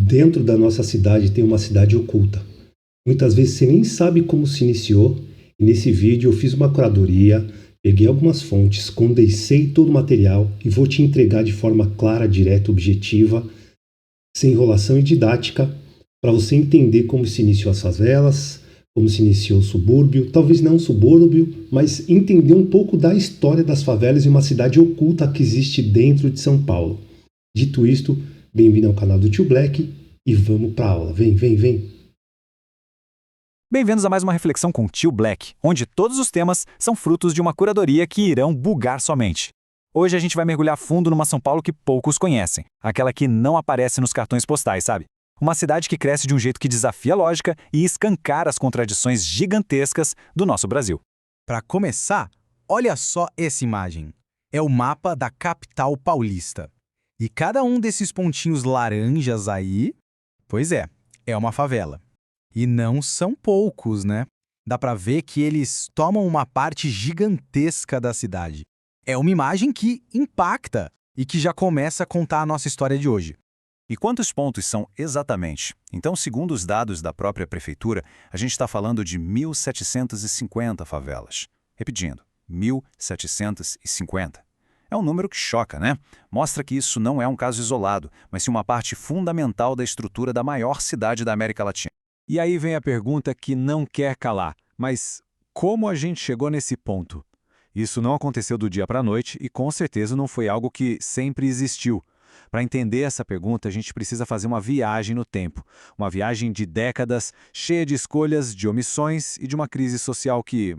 Dentro da nossa cidade tem uma cidade oculta. Muitas vezes você nem sabe como se iniciou, e nesse vídeo eu fiz uma curadoria, peguei algumas fontes, condensei todo o material e vou te entregar de forma clara, direta, objetiva, sem enrolação e didática, para você entender como se iniciou as favelas, como se iniciou o subúrbio, talvez não o subúrbio, mas entender um pouco da história das favelas em uma cidade oculta que existe dentro de São Paulo. Dito isto, bem-vindo ao canal do Tio Black e vamos para a aula. Vem, vem, vem! Bem-vindos a mais uma reflexão com o Tio Black, onde todos os temas são frutos de uma curadoria que irão bugar sua mente. Hoje a gente vai mergulhar fundo numa São Paulo que poucos conhecem, aquela que não aparece nos cartões postais, sabe? Uma cidade que cresce de um jeito que desafia a lógica e escancara as contradições gigantescas do nosso Brasil. Para começar, olha só essa imagem. É o mapa da capital paulista. E cada um desses pontinhos laranjas aí, pois é uma favela. E não são poucos, né? Dá para ver que eles tomam uma parte gigantesca da cidade. É uma imagem que impacta e que já começa a contar a nossa história de hoje. E quantos pontos são exatamente? Então, segundo os dados da própria prefeitura, a gente está falando de 1.750 favelas. Repetindo, 1.750. É um número que choca, né? Mostra que isso não é um caso isolado, mas sim uma parte fundamental da estrutura da maior cidade da América Latina. E aí vem a pergunta que não quer calar, mas como a gente chegou nesse ponto? Isso não aconteceu do dia para a noite e com certeza não foi algo que sempre existiu. Para entender essa pergunta, a gente precisa fazer uma viagem no tempo. Uma viagem de décadas, cheia de escolhas, de omissões e de uma crise social que,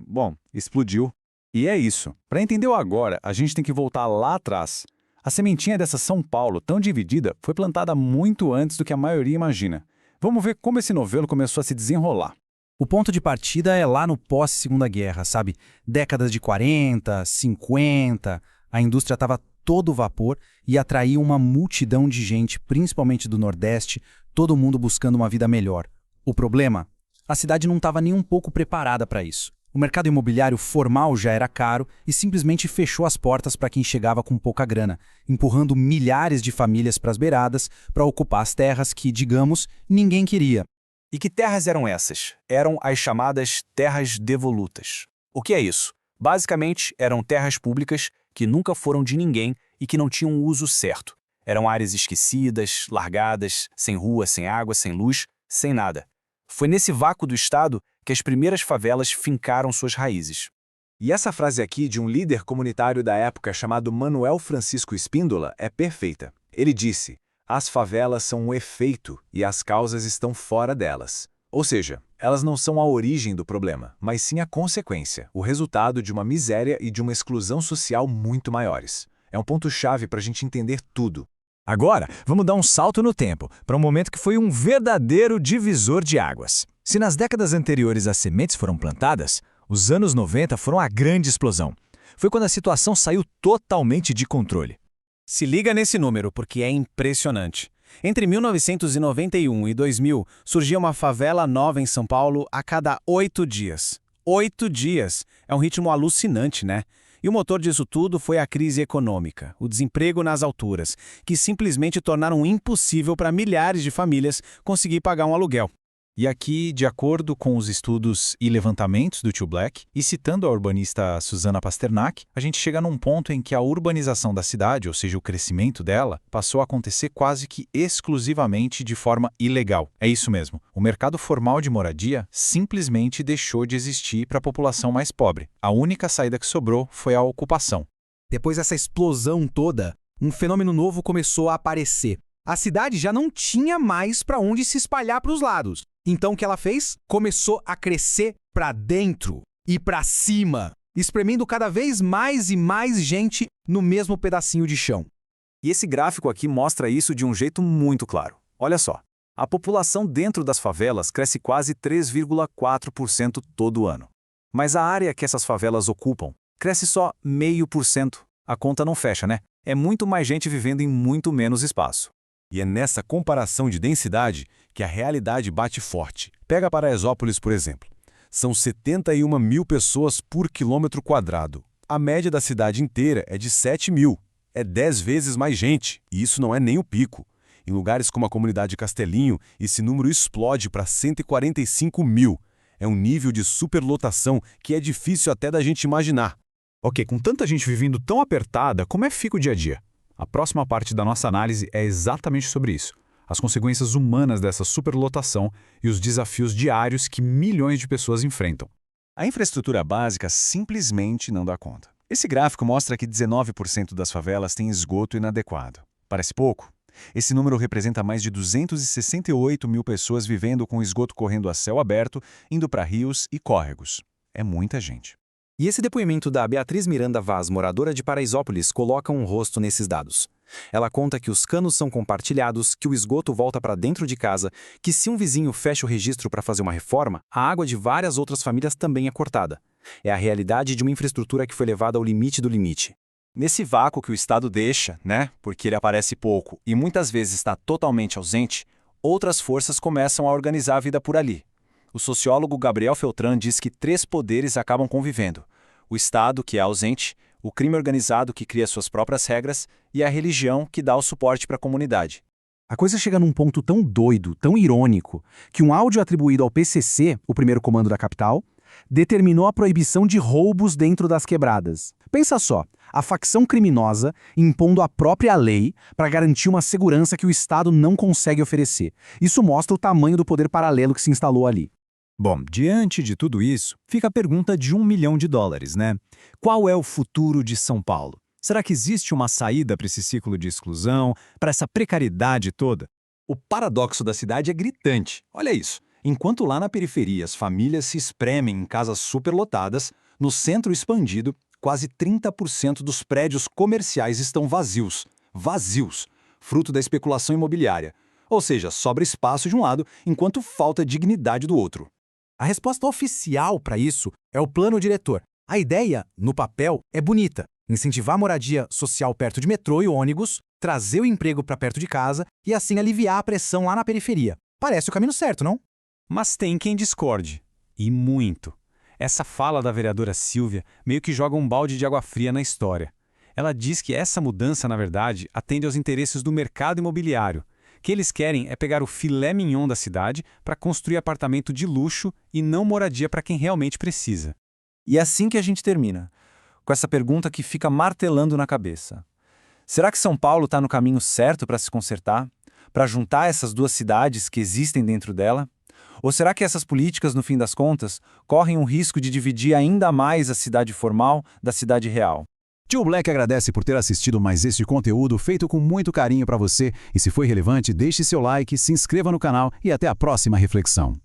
explodiu. E é isso. Para entender o agora, a gente tem que voltar lá atrás. A sementinha dessa São Paulo, tão dividida, foi plantada muito antes do que a maioria imagina. Vamos ver como esse novelo começou a se desenrolar. O ponto de partida é lá no pós-Segunda Guerra, sabe? Décadas de 40, 50, a indústria estava todo vapor e atraía uma multidão de gente, principalmente do Nordeste, todo mundo buscando uma vida melhor. O problema? A cidade não estava nem um pouco preparada para isso. O mercado imobiliário formal já era caro e simplesmente fechou as portas para quem chegava com pouca grana, empurrando milhares de famílias para as beiradas para ocupar as terras que, digamos, ninguém queria. E que terras eram essas? Eram as chamadas terras devolutas. O que é isso? Basicamente, eram terras públicas que nunca foram de ninguém e que não tinham uso certo. Eram áreas esquecidas, largadas, sem rua, sem água, sem luz, sem nada. Foi nesse vácuo do Estado que as primeiras favelas fincaram suas raízes. E essa frase aqui de um líder comunitário da época chamado Manuel Francisco Espíndola é perfeita. Ele disse: as favelas são um efeito e as causas estão fora delas. Ou seja, elas não são a origem do problema, mas sim a consequência, o resultado de uma miséria e de uma exclusão social muito maiores. É um ponto-chave para a gente entender tudo. Agora, vamos dar um salto no tempo, para um momento que foi um verdadeiro divisor de águas. Se nas décadas anteriores as sementes foram plantadas, os anos 90 foram a grande explosão. Foi quando a situação saiu totalmente de controle. Se liga nesse número, porque é impressionante. Entre 1991 e 2000, surgia uma favela nova em São Paulo a cada 8 dias. 8 dias! É um ritmo alucinante, né? E o motor disso tudo foi a crise econômica, o desemprego nas alturas, que simplesmente tornaram impossível para milhares de famílias conseguir pagar um aluguel. E aqui, de acordo com os estudos e levantamentos do Tio Black, e citando a urbanista Susana Pasternak, a gente chega num ponto em que a urbanização da cidade, ou seja, o crescimento dela, passou a acontecer quase que exclusivamente de forma ilegal. É isso mesmo. O mercado formal de moradia simplesmente deixou de existir para a população mais pobre. A única saída que sobrou foi a ocupação. Depois dessa explosão toda, um fenômeno novo começou a aparecer. A cidade já não tinha mais para onde se espalhar para os lados. Então o que ela fez? Começou a crescer para dentro e para cima, espremendo cada vez mais e mais gente no mesmo pedacinho de chão. E esse gráfico aqui mostra isso de um jeito muito claro. Olha só, a população dentro das favelas cresce quase 3,4% todo ano. Mas a área que essas favelas ocupam cresce só 0,5%. A conta não fecha, né? É muito mais gente vivendo em muito menos espaço. E é nessa comparação de densidade que a realidade bate forte. Pega Paraisópolis, por exemplo. São 71 mil pessoas por quilômetro quadrado. A média da cidade inteira é de 7 mil. É 10 vezes mais gente, e isso não é nem o pico. Em lugares como a comunidade Castelinho, esse número explode para 145 mil. É um nível de superlotação que é difícil até da gente imaginar. Ok, com tanta gente vivendo tão apertada, como é que fica o dia a dia? A próxima parte da nossa análise é exatamente sobre isso. As consequências humanas dessa superlotação e os desafios diários que milhões de pessoas enfrentam. A infraestrutura básica simplesmente não dá conta. Esse gráfico mostra que 19% das favelas têm esgoto inadequado. Parece pouco? Esse número representa mais de 268 mil pessoas vivendo com esgoto correndo a céu aberto, indo para rios e córregos. É muita gente. E esse depoimento da Beatriz Miranda Vaz, moradora de Paraisópolis, coloca um rosto nesses dados. Ela conta que os canos são compartilhados, que o esgoto volta para dentro de casa, que se um vizinho fecha o registro para fazer uma reforma, a água de várias outras famílias também é cortada. É a realidade de uma infraestrutura que foi levada ao limite do limite. Nesse vácuo que o Estado deixa, porque ele aparece pouco e muitas vezes está totalmente ausente, outras forças começam a organizar a vida por ali. O sociólogo Gabriel Feltran diz que 3 poderes acabam convivendo: o Estado, que é ausente, o crime organizado, que cria suas próprias regras, e a religião, que dá o suporte para a comunidade. A coisa chega num ponto tão doido, tão irônico, que um áudio atribuído ao PCC, o primeiro comando da capital, determinou a proibição de roubos dentro das quebradas. Pensa só, a facção criminosa impondo a própria lei para garantir uma segurança que o Estado não consegue oferecer. Isso mostra o tamanho do poder paralelo que se instalou ali. Bom, diante de tudo isso, fica a pergunta de $1 milhão, né? Qual é o futuro de São Paulo? Será que existe uma saída para esse ciclo de exclusão, para essa precariedade toda? O paradoxo da cidade é gritante. Olha isso. Enquanto lá na periferia as famílias se espremem em casas superlotadas, no centro expandido, quase 30% dos prédios comerciais estão vazios. Vazios. Fruto da especulação imobiliária. Ou seja, sobra espaço de um lado, enquanto falta dignidade do outro. A resposta oficial para isso é o plano diretor. A ideia, no papel, é bonita. Incentivar a moradia social perto de metrô e ônibus, trazer o emprego para perto de casa e assim aliviar a pressão lá na periferia. Parece o caminho certo, não? Mas tem quem discorde. E muito. Essa fala da vereadora Silvia meio que joga um balde de água fria na história. Ela diz que essa mudança, na verdade, atende aos interesses do mercado imobiliário. O que eles querem é pegar o filé mignon da cidade para construir apartamento de luxo e não moradia para quem realmente precisa. E é assim que a gente termina, com essa pergunta que fica martelando na cabeça. Será que São Paulo está no caminho certo para se consertar? Para juntar essas duas cidades que existem dentro dela? Ou será que essas políticas, no fim das contas, correm o risco de dividir ainda mais a cidade formal da cidade real? Tio Black agradece por ter assistido mais este conteúdo feito com muito carinho para você. E se foi relevante, deixe seu like, se inscreva no canal e até a próxima reflexão.